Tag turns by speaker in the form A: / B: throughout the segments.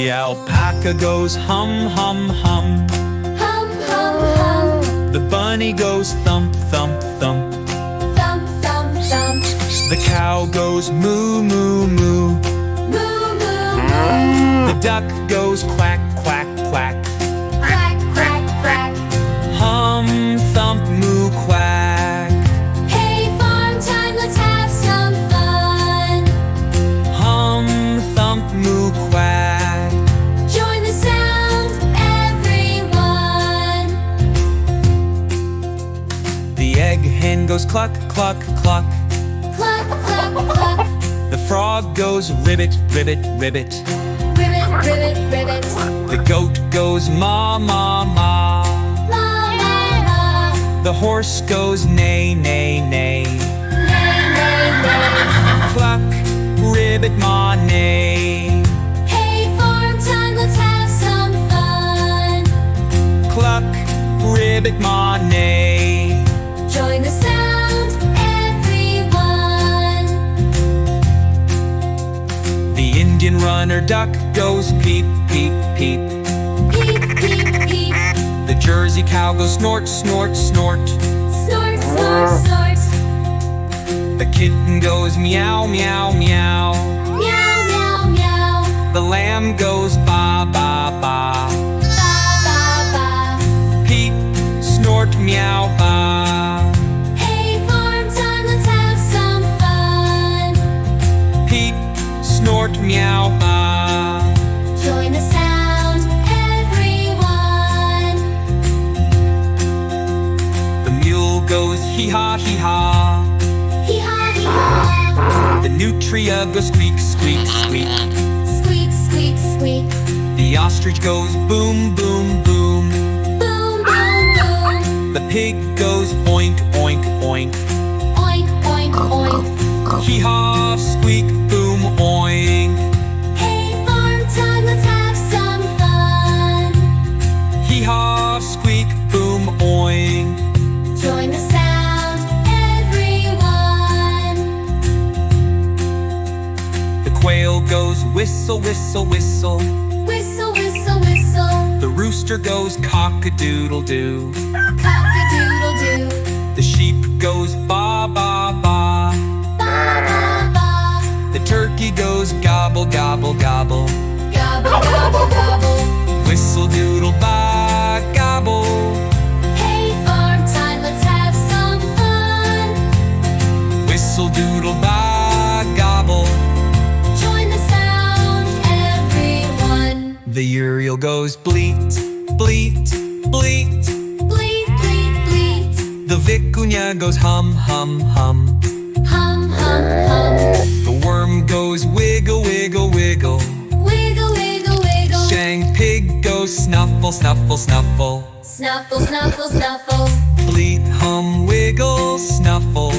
A: The alpaca goes hum, hum, hum.
B: Hum, hum, hum.
A: The bunny goes thump, thump, thump.
B: Thump, thump, thump.
A: The cow goes moo, moo, moo.
B: Moo, moo, moo.
A: The duck goes quack, quack, quack.
B: Quack, quack, quack.
A: Hum, thump, moo, quack.
B: Hey, farm time, let's have some fun.
A: Hum, thump, moo, quack.
B: Join the sound, everyone.
A: The egg hen goes cluck, cluck, cluck.
B: Cluck, cluck, cluck.
A: The frog goes ribbit, ribbit, ribbit.
B: Ribbit, ribbit, ribbit.
A: The goat goes ma, ma, ma.
B: Ma, ma, ma.
A: The horse goes neigh, neigh, neigh.
B: Neigh, neigh, neigh.
A: Cluck, ribbit, ma, neigh.
B: Hey, farm time, let's have some fun.
A: Cluck, ribbit, ma, neigh.
B: Join the sound, everyone.
A: The Indian runner duck goes peep, peep, peep.
B: Peep, peep, peep.
A: The Jersey cow goes snort, snort, snort.
B: Snort, snort, snort.
A: The kitten goes meow, meow, meow.
B: Meow, meow, meow.
A: The lamb goes ba, ba, ba.
B: Ba, ba, ba.
A: Peep, snort, meow, ba.
B: Hey, farm time, let's have some fun.
A: Peep, snort, meow, ba.
B: Join the sound, everyone.
A: The mule goes hee-haw, hee-haw.
B: Hee-haw, hee-haw.
A: The nutria goes squeak, squeak, squeak.
B: Squeak, squeak, squeak.
A: The ostrich goes boom, boom, boom.
B: Boom, boom, boom.
A: The pig goes oink, oink, oink.
B: Oink, oink, oink.
A: Hee-haw, squeak, boom, oink.
B: Hey, farm time, let's have some fun.
A: Hee-haw, squeak, boom, oink.
B: Join the sound, everyone.
A: The quail goes whistle, whistle, whistle.
B: Whistle, whistle, whistle.
A: The rooster goes cock-a-doodle-doo.
B: Cock-a-doodle-doo.
A: The sheep goes ba, ba, ba.
B: Ba, ba, ba.
A: The turkey goes gobble, gobble, gobble.
B: Gobble, gobble, gobble.
A: Whistle, doodle, ba, gobble.
B: Hey, farm time, let's have some fun.
A: Whistle, doodle, ba, gobble.
B: Join the sound, everyone.
A: The uriel goes bleat, bleat, bleat.
B: Bleat, bleat, bleat.
A: The vicuña goes hum, hum, hum.
B: Hum, hum, hum.
A: The worm goes wiggle, wiggle, wiggle.
B: Wiggle, wiggle, wiggle.
A: Shang pig goes snuffle, snuffle, snuffle.
B: Snuffle, snuffle, snuffle.
A: Bleat, hum, wiggle, snuffle.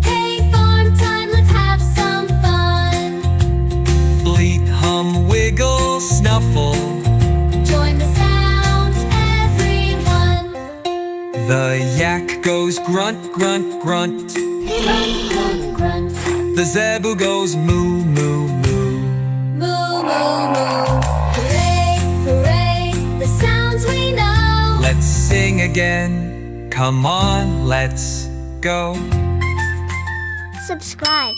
B: Hey, farm time, let's have some fun.
A: Bleat, hum, wiggle, snuffle.
B: Join the sound, everyone.
A: The yak goes grunt, grunt, grunt.
B: Grunt, grunt, grunt.
A: The zebu goes moo, moo, moo.
B: Moo, moo, moo. Hooray, hooray, the sounds we know.
A: Let's sing again. Come on, let's go.
C: Subscribe.